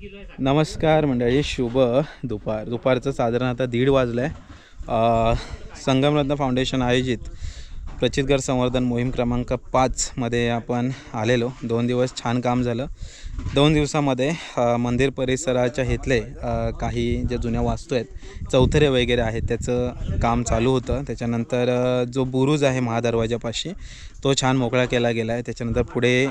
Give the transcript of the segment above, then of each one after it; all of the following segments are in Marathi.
नमस्कार मंडळी, शुभ दुपारचं साधारण आता 1:30 वाजलं आहे. संगमरत्न फाउंडेशन आयोजित प्रचितगड संवर्धन मोहीम क्रमांक 5 मध्ये आपण आलेलो. 2 दिवस छान काम झालं. 2 दिवसामध्ये मंदिर परिसराच्या इथले काही जे जुन्या वास्तू आहेत, चौथरे वगैरे आहेत, त्याचं काम चालू होतं. त्याच्यानंतर जो बुरुज आहे महादरवाजापाशी तो छान मोकळा केला गेला आहे. त्याच्यानंतर पुढे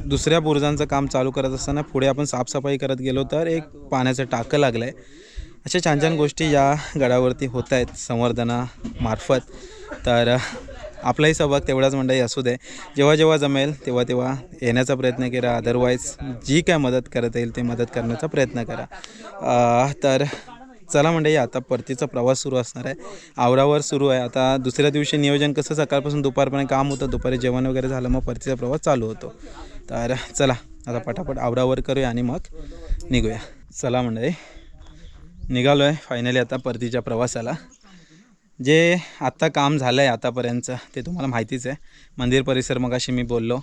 दुसऱ्या बुरुजांचं काम चालू करत असताना पुढे आपण साफसफाई करत गेलो तर एक पाण्याचं टाकं लागलं आहे. अशा छान छान गोष्टी या गडावरती होत आहेत संवर्धनामार्फत. तर आपलाही सहभाग तेवढाच मंडळी असू दे. जेव्हा जेव्हा जमेल तेव्हा तेव्हा येण्याचा प्रयत्न करा. अदरवाईज जी काय मदत करता येईल ते मदत करण्याचा प्रयत्न करा. तर चला मंडळी, आता परतीचा प्रवास सुरू असणार आहे. आवरावर सुरू आहे. आता दुसऱ्या दिवशी नियोजन कसं, सकाळपासून दुपारपर्यंत काम होतं, दुपारी जेवण वगैरे झालं, मग परतीचा प्रवास चालू होतो. तर चला आता पटापट आवरावर करूया आणि मग निघूया. चला मंडळी, निघालो आहे फायनली आता परतीच्या प्रवासाला. जे आत्ता काम झालं आहे आतापर्यंतचं ते तुम्हाला माहितीच आहे. मंदिर परिसर मगाशी मी बोललो.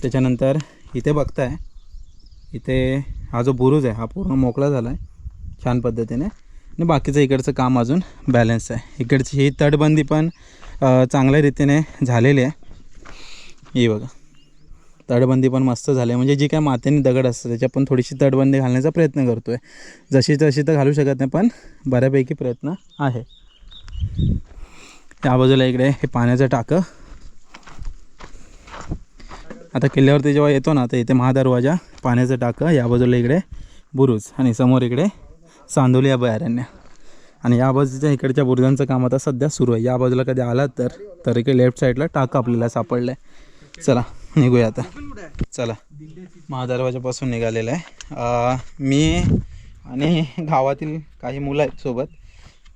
त्याच्यानंतर इथे बघताय, इथे हा जो बुरुज आहे हा पूर्ण मोकळा झाला आहे छान पद्धतीने, आणि बाकीचं इकडचं काम अजून बॅलन्स आहे. इकडची ही तटबंदी पण चांगल्या रीतीने झालेली आहे. ही बघा, तटबंदी पण मस्त झाली आहे. म्हणजे जी काय मातीने दगड असतं त्याच्यात पण थोडीशी तटबंदी घालण्याचा प्रयत्न करतो आहे. जशी तशी तर घालू शकत नाही, पण बऱ्यापैकी प्रयत्न आहे. त्या बाजूला इकडे हे पाण्याचं टाकं. आता किल्ल्यावरती जेव्हा येतो ना तर इथे महादरवाजा, पाण्याचं टाकं, या बाजूला इकडे बुरुज आणि समोर इकडे चांदोली अभयारण्य. आणि या बाजूच्या इकडच्या बुरुजांचं काम आता सध्या सुरू आहे. या बाजूला कधी आलात तर इकडे लेफ्ट साईडला टाकं आपल्याला सापडलं आहे. चला निघूया आता. चला, महादरवाजापासून निघालेलं आहे. मी आणि गावातील काही मुलं आहेत सोबत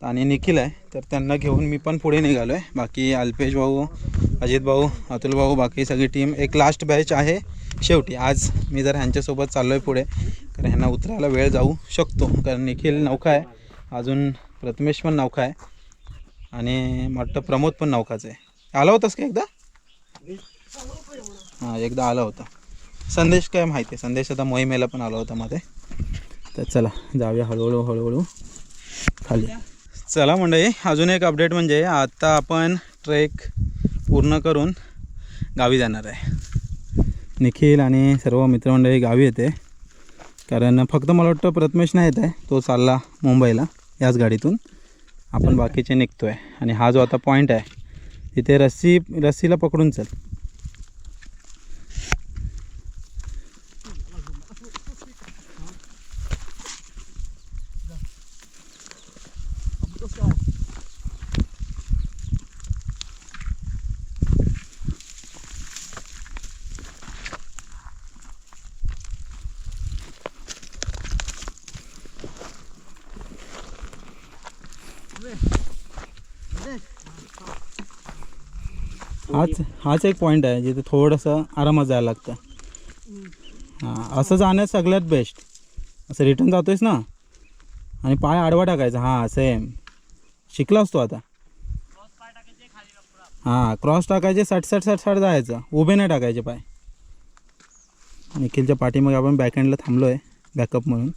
आणि निखिल आहे, तर त्यांना घेऊन मी पण पुढे निघालो आहे. बाकी अल्पेश भाऊ, अजित भाऊ, अतुल भाऊ, बाकी सगळी टीम. एक लास्ट बॅच आहे शेवटी. आज मी जर ह्यांच्यासोबत चाललो आहे पुढे, कारण ह्यांना उतरायला वेळ जाऊ शकतो. कारण निखिल नौका आहे, अजून प्रथमेश पण नौका आहे, आणि वाटतं प्रमोद पण नौकाच आहे. आला होतास का एकदा? हां, एकदा आला होता. संदेश काय माहिती आहे, संदेश आता मोहिमेला पण आला होता मध्ये. तर चला जाऊया हळूहळू खाली. चला मंडळी, अजून एक अपडेट म्हणजे आता आपण ट्रेक पूर्ण करून गावी जाणार आहे. निखिल आणि सर्व मित्रमंडळी गावी येते. कारण फक्त मला वाटतं प्रथमेश नाही येत आहे, तो चालला मुंबईला याच गाडीतून. आपण बाकीचे निघतो आहे. आणि हा जो आता पॉईंट आहे तिथे रस्सीला पकडून चल. हाच एक पॉईंट आहे जिथे थोडंसं आरामात जायला लागतं. हां, असं जाण्यात सगळ्यात बेस्ट. असं रिटर्न जातोयस ना आणि पाय आडवा टाकायचा. हां, सेम शिकलास तू आता. हां, क्रॉस टाकायचे, सट जायचं, उभे नाही टाकायचे पाय. निखिलच्या पाठीमागे आपण बॅकहँडला थांबलो आहे बॅकअप म्हणून.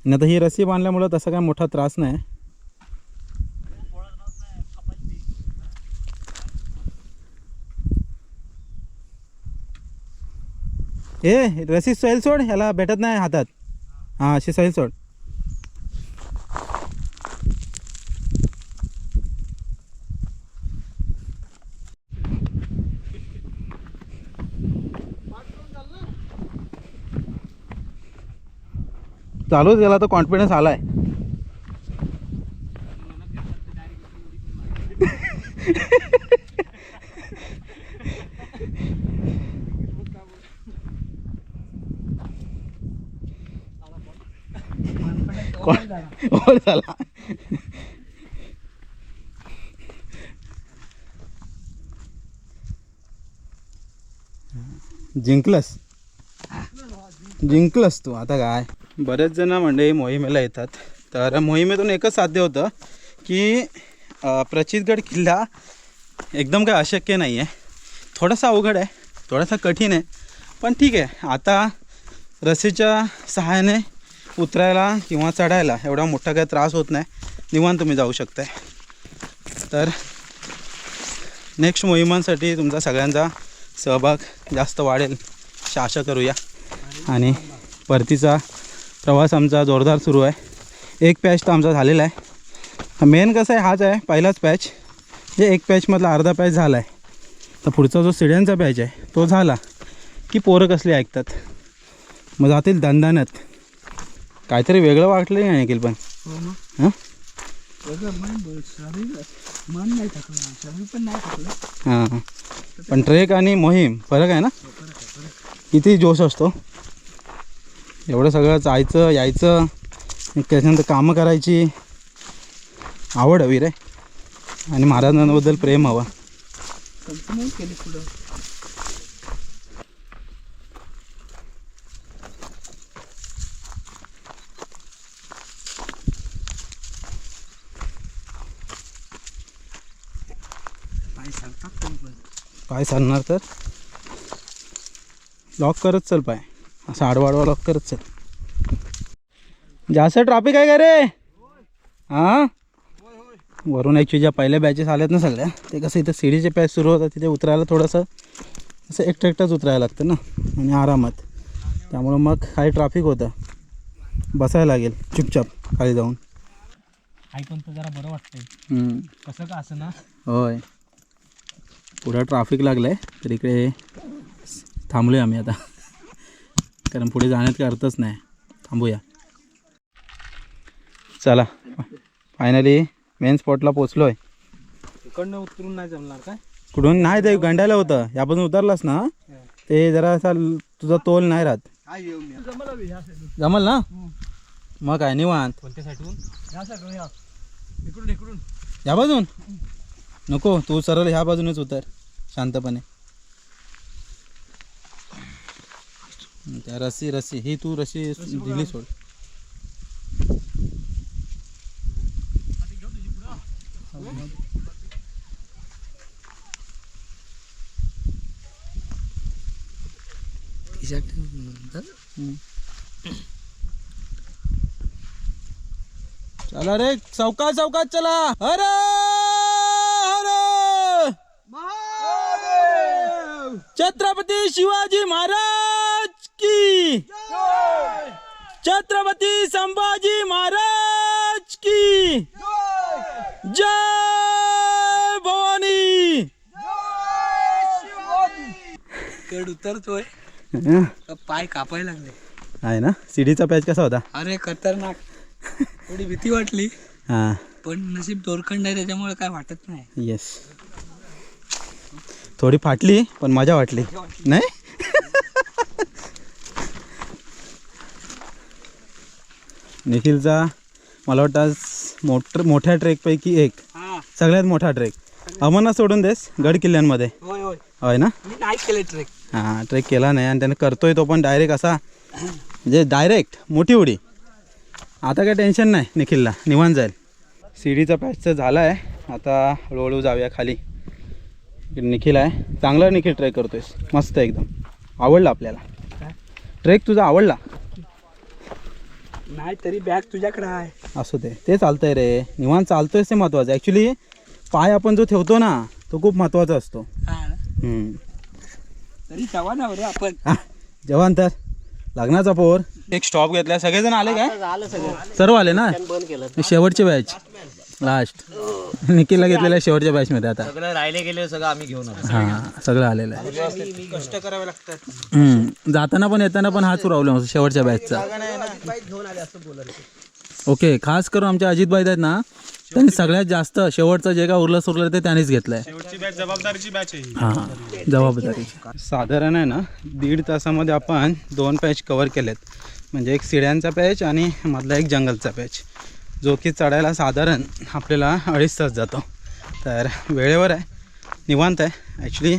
आणि आता ही रस्सी बांधल्यामुळं तसा काय मोठा त्रास नाही. रस्सी सैल सोड, ह्याला भेटत नाही हातात. हां, अशी सैल सोड. चालू त्याला तर कॉन्फिडन्स आलाय. झाला. जिंकलस तू. आता काय, बरेच जण म्हणजे मोहिमेला येतात. तर मोहिमेतून एकच साध्य होतं की प्रचितगड किल्ला एकदम काय अशक्य नाही आहे, थोडासा अवघड आहे, थोडासा कठीण आहे, पण ठीक आहे. आता रस्सीच्या सहाय्याने उतरायला किंवा चढायला एवढा मोठा काही त्रास होत नाही, निवांत तुम्ही जाऊ शकताय. तर नेक्स्ट मोहिमांसाठी तुमचा सगळ्यांचा सहभाग जास्त वाढेल अशी आशा करूया. आणि परतीचा प्रवास आमचा जोरदार सुरू आहे. एक पॅच तर आमचा झालेला आहे. मेन कसं आहे, हाच आहे पहिलाच पॅच. जे एक पॅचमधला अर्धा पॅच झाला आहे. तर पुढचा जो सिड्यांचा पॅच आहे तो झाला की पोरं कसली ऐकतात, मग जातील दणदणत. काहीतरी वेगळं वाटलं नाही निखिल पण. हां हां, पण ट्रेक आणि मोहीम फरक आहे ना. किती जोश असतो. एवढं सगळं जायचं यायचं, त्याच्यानंतर कामं करायची आवड हवी रे. आणि महाराजांबद्दल प्रेम हवा. पाय सरणार तर लॉक करत चल, पाय असं आडवाडवा लॉक करत चल. जास्त ट्रॅफिक आहे का रे? हां, वरून ॲक्च्युली ज्या पहिल्या बॅचेस आल्यात ना सगळ्या, ते कसं इथं सीडीचे पॅच सुरू होतात, तिथे उतरायला थोडंसं असं एकटं उतरायला लागतं ना, आणि आरामात. त्यामुळं मग काही ट्रॅफिक होतं, बसायला लागेल चुपचाप खाली जाऊन. ऐकून तर जरा बरं वाटतंय. कसं का असं ना. होय, पुढं ट्रॅफिक लागलं आहे तर इकडे थांबलो आहे आम्ही आता, कारण पुढे जाण्यात काही अर्थच नाही. थांबूया. चला, फायनली मेन स्पॉटला पोचलो आहे. इकडनं उतरून नाही जमणार काय? कुठून नाही, ते गंडायला होतं. यापासून उतरलास ना ते जरा असा तुझा तोल नाही राहत. जमल ना मग काय निवांत. कोणत्या साईडून? इकडून या बाजून नको, तू सरळ ह्या बाजूनच उतर शांतपणे. त्या रस्सी ही तू रस्सी दिली सोड. चला रे, सावकाश सावकाश चला. अरे छत्रपती शिवाजी महाराज की, छत्रपती संभाजी महाराज की जय भवानी. कड उतरतोय, पाय कापायला लागले. आहे ना. सीडीचा पॅच कसा होता? अरे खतरनाक. थोडी भीती वाटली, हां, पण नशीब दोरखंड आहे त्याच्यामुळे काय वाटत नाही. येस, थोडी फाटली पण मजा वाटली नाही. निखिलचा मला वाटतं आज मोठ्या ट्रेकपैकी एक, सगळ्यात मोठा ट्रेक. अमरनाथ सोडून देस, गड किल्ल्यांमध्ये होय ना. मी नाही केले ट्रेक. हां, ट्रेक केला नाही आणि त्याने करतोय तो पण डायरेक्ट असा, म्हणजे डायरेक्ट मोठी उडी. आता काय टेन्शन नाही निखिलला, निवांत जाईल. सीडीचा पॅचचं झाला आहे, आता हळूहळू जाऊया खाली. निखिल आहे, चांगला निखिल ट्रेक करतोयस, मस्त एकदम. आवडला आपल्याला ट्रेक, तुझा आवडला नाही तरी बॅग तुझ्याकडे आहे. असू दे, ते चालतंय रे, निवांत चालतोयस ते महत्त्वाचं. ॲक्च्युली पाय आपण जो ठेवतो ना तो खूप महत्त्वाचा असतो. तरी जवान आहो रे आपण. जवान तर लग्नाचा पोर. एक स्टॉप घेतला, सगळेजण आले काय? सर्व आले ना. शेवटचे बॅच लास्ट निखिलला घेतलेल्या शेवटच्या बॅचमध्ये. आता सगळं राहिले गेले, सगळं आम्ही घेऊन आलो. हां, सगळं आलेलं आहे. कष्ट करावे लागतात. जाताना पण येताना पण हाच प्रॉब्लेम होता शेवटच्या बॅचचा. ओके, खास करून आमच्या अजितभाई आहेत ना, त्यांनी सगळ्यात जास्त शेवटचं जे काय उरलं ते त्यांनीच घेतलंय. जबाबदारीची बॅच आहे. हां, जबाबदारीची. साधारण आहे ना 1.5 तासामध्ये आपण 2 पॅच कव्हर केलेत. म्हणजे एक सिड्यांचा पॅच आणि मधला एक जंगलचा पॅच, जो की चढायला साधारण आपल्याला 2.5 तास जातो. तर वेळेवर आहे, निवांत आहे. ॲक्च्युली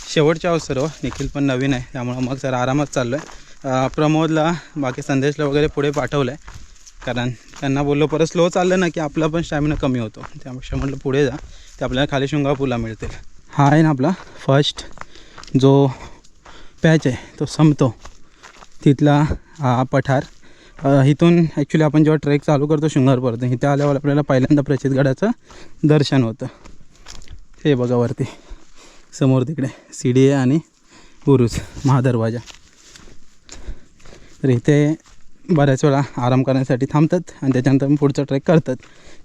शेवटच्या अवसर निखिल पण नवीन आहे, त्यामुळं मग जरा आरामात चाललो आहे. प्रमोदला बाकी संदेशला वगैरे पुढे पाठवलं आहे, कारण त्यांना बोललो परत स्लो चाललं ना की आपला पण स्टॅमिना कमी होतो. त्यापेक्षा म्हटलं पुढे जा, ते आपल्याला खाली शृंगापूरला मिळतील. हा आहे ना आपला फर्स्ट जो पॅच आहे तो संपतो तिथला हा पठार. इथून ॲक्च्युली आपण जेव्हा ट्रेक चालू करतो शृंगारपर्यंत, इथे आल्यावर आपल्याला पहिल्यांदा प्रचितगडाचं दर्शन होतं. हे बघा वरती समोर तिकडे सीडी आहे आणि बुरुज महादरवाजा. तर इथे बऱ्याच वेळा आराम करण्यासाठी थांबतात आणि त्याच्यानंतर पुढचा ट्रेक करतात.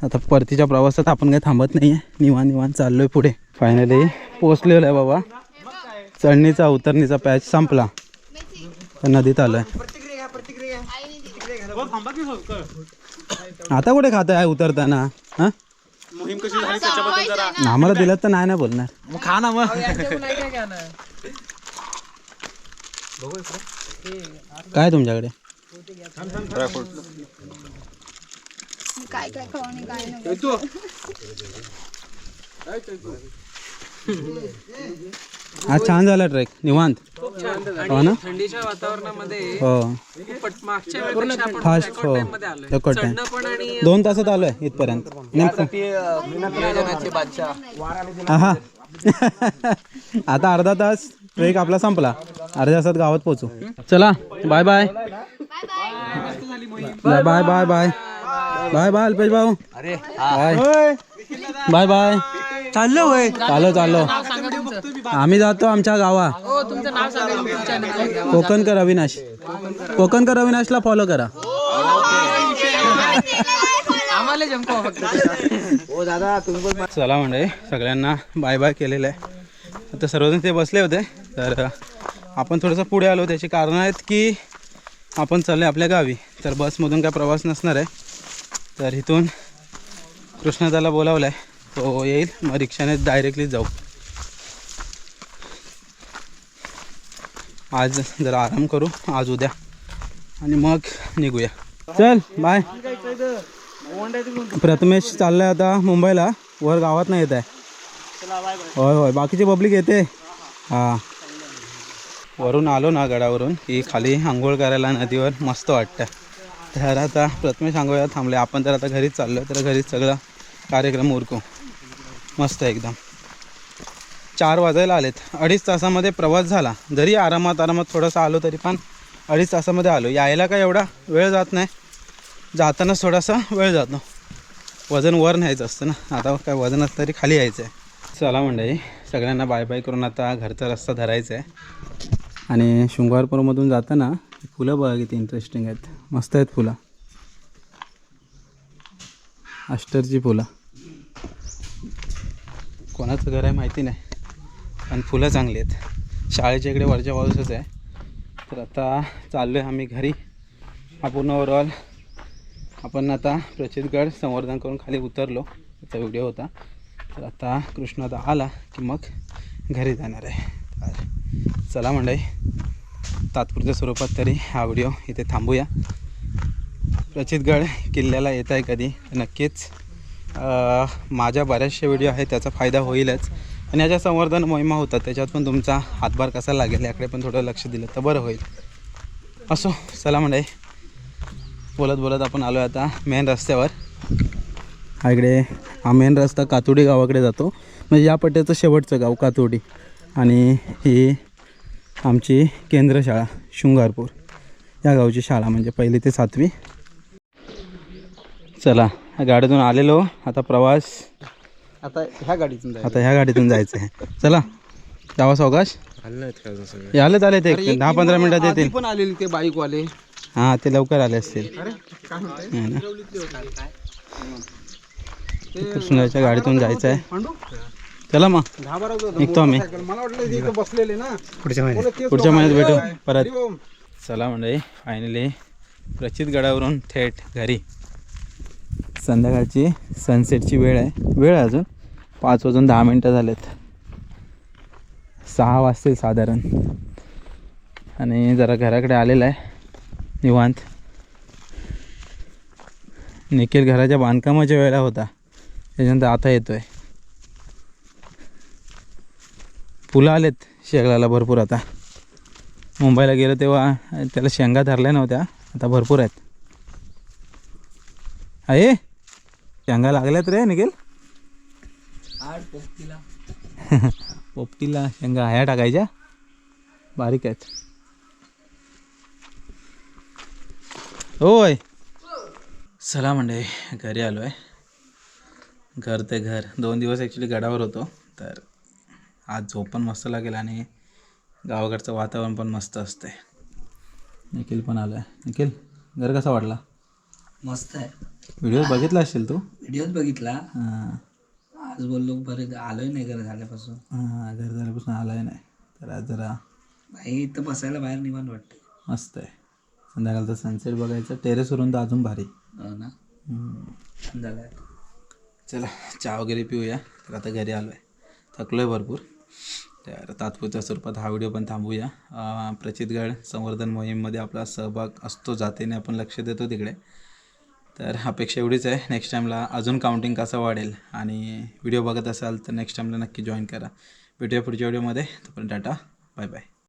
आता परतीच्या प्रवासात आपण काही थांबत नाही आहे, निवांत चाललो आहे पुढे. फायनली पोचलेलो आहे बाबा. चढणीचा उतरणीचा पॅच संपला तर नदीत आलो आहे. आता कुठे खात आहे उतरताना? हां मोहीम कशी झाली त्याच्याबद्दल जरा आम्हाला दिलं तर नाही बोलणार. मग खा ना. मग काय तुमच्याकडे? काय काय खाऊ काय नाही. आज छान झाला ट्रेक, निवांत. हो ना? थंडीच्या वातावरणामध्ये हो मागच्या वेळेपेक्षा आपण फास्ट. हो रेकॉर्ड टाईम 2 तासात आलो आहे इथपर्यंत. हा आता अर्धा तास ट्रेक आपला संपला, अर्ध्या तासात गावात पोहोचू. चला bye bye bye bye bye bye bye bye Alpesh भाऊ. Bye bye bye. चाललो होय. चालो आम्ही जातो आमच्या गावा. कोकणकर अविनाशला फॉलो करा. चला म्हणजे सगळ्यांना बाय बाय केलेलं आहे. आता सर्वजण ते बसले होते, तर आपण थोडंसं पुढे आलो. त्याची कारणं आहेत की आपण चालले आपल्या गावी, तर बसमधून काय प्रवास नसणार आहे. तर इथून कृष्णादाला बोलावलं आहे, तो येईल, मग रिक्षाने डायरेक्टली जाऊ. आज जरा आराम करू, आज उद्या, आणि मग निघूया. चल बाय. प्रथमेश चाललाय आता मुंबईला, वर गावात नाही येत आहे. होय बाकीची पब्लिक येते. हां वरून आलो ना गडावरून की खाली आंघोळ करायला नदीवर मस्त वाटतं. तर आता प्रथमेश आंघोळीला थांबले, आपण तर आता घरीच चाललो. तर घरीच सगळा कार्यक्रम उरकू मस्त एकदम. 4 वाजायला आलेत. 2.5 तासामध्ये प्रवास झाला. जरी आरामात थोडासा आलो तरी पण 2.5 तासामध्ये आलो. यायला काय एवढा वेळ जात नाही, जातानाच थोडासा वेळ जातो. वजन वर न्यायचं असतं ना, आता काय वजन असतं तरी खाली यायचं आहे. चला मंडळी, सगळ्यांना बाय बाय करून आता घरचा रस्ता धरायचा आहे. आणि शृंगारपूरमधून जाताना फुलं बघा किती इंटरेस्टिंग आहेत, मस्त आहेत फुलं. अष्टरची फुलं, कोणाचं घर आहे माहिती नाही, पण फुलं चांगली आहेत. शाळेच्या इकडे वरच्या बाजूसच आहे. तर आता चाललो आहे आम्ही घरी. हा पूर्ण ओव्हरऑल आपण आता प्रचितगड संवर्धन करून खाली उतरलो, त्याचा व्हिडिओ होता. तर आता कृष्णादा आला की मग घरी जाणार आहे. तर चला मंडळी, तात्पुरत्या स्वरूपात तरी हा व्हिडिओ इथे थांबूया. प्रचितगड किल्ल्याला येत आहे कधी नक्कीच, माझ्या बऱ्याचशा व्हिडिओ आहेत त्याचा फायदा होईलच. आणि याच्या संवर्धन मोहिमा होतात, त्याच्यात पण तुमचा हातभार कसा लागेल याकडे पण थोडं लक्ष दिलं तर बरं होईल. असो चला मंडळी, बोलत आपण आलो आता मेन रस्त्यावर. हा इकडे हा मेन रस्ता कातोडी गावाकडे जातो, म्हणजे या पट्ट्याचं शेवटचं गाव कातोडी. आणि ही आमची केंद्रशाळा शृंगारपूर या गावची शाळा, म्हणजे 1ली ते 7वी. चला गाडीतून आलेलो, आता प्रवास आता ह्या गाडीतून जायचं आहे. चला जावा सावकाश. आले ते 10-15 मिनिटात येतील. पण आलेले ते बाईकवाले. हां ते लवकर आले असतील. कृष्णाच्या गाडीतून जायचं आहे. चला मग निघतो आम्ही, मला वाटलं बसलेले ना. पुढच्या महिन्यात भेटू परत. चला मंडळी, फायनली प्रचितगडावरून थेट घरी. संध्याकाळची सनसेटची वेळ आहे अजून 5:10 झालेत. 6 वाजतील साधारण. आणि जरा घराकडे आलेला आहे निवांत. निखिल घराच्या बांधकामाच्या वेळेला होता, त्याच्यानंतर आता येतो आहे. फुलं आलेत शेगलाला भरपूर. आता मुंबईला गेलो तेव्हा त्याला शेंगा धरल्या नव्हत्या, आता भरपूर आहेत. आहे शेंगा लागल्यात रे निखिल. पोपटीला शेंगा ह्या टाकायच्या, बारीक आहेत. होय. चला मंडळी, घरी आलो आहे. घर ते घर 2 दिवस ॲक्च्युली गडावर होतो, तर आज झोप पण मस्त लागेल आणि गावाकडचं वातावरण पण मस्त असते. निखिल पण आलो आहे. निखिल, घर कसा वाटला? मस्त आहे. व्हिडिओ बघितला असेल तू? व्हिडिओच बघितला. हां आज बोललो बरं आलोय नाही घर झाल्यापासून. हां, घर झाल्यापासून आलाय नाही, तर आज जरा भाई इथं बसायला बाहेर निवांत वाटते. मस्त आहे. संध्याकाळचा सनसेट बघायचं टेरेसवरून तर अजून भारी. हो ना. छान झालं आहे. चला चहा वगैरे पिऊया. तर आता घरी आलो आहे, थकलो आहे भरपूर. तर तात्पुरत्या स्वरूपात हा व्हिडिओ पण थांबूया. प्रचितगड संवर्धन मोहीममध्ये आपला सहभाग असतो, जातीने आपण लक्ष देतो तिकडे. तर अपेक्षा एवढीच आहे, नेक्स्ट टाईमला अजून काउंटिंग कसं वाढेल. आणि व्हिडिओ बघत असाल तर नेक्स्ट टाईमला नक्की जॉईन करा. भेटूया पुढच्या व्हिडिओमध्ये. तोपर्यंत टाटा, बाय बाय.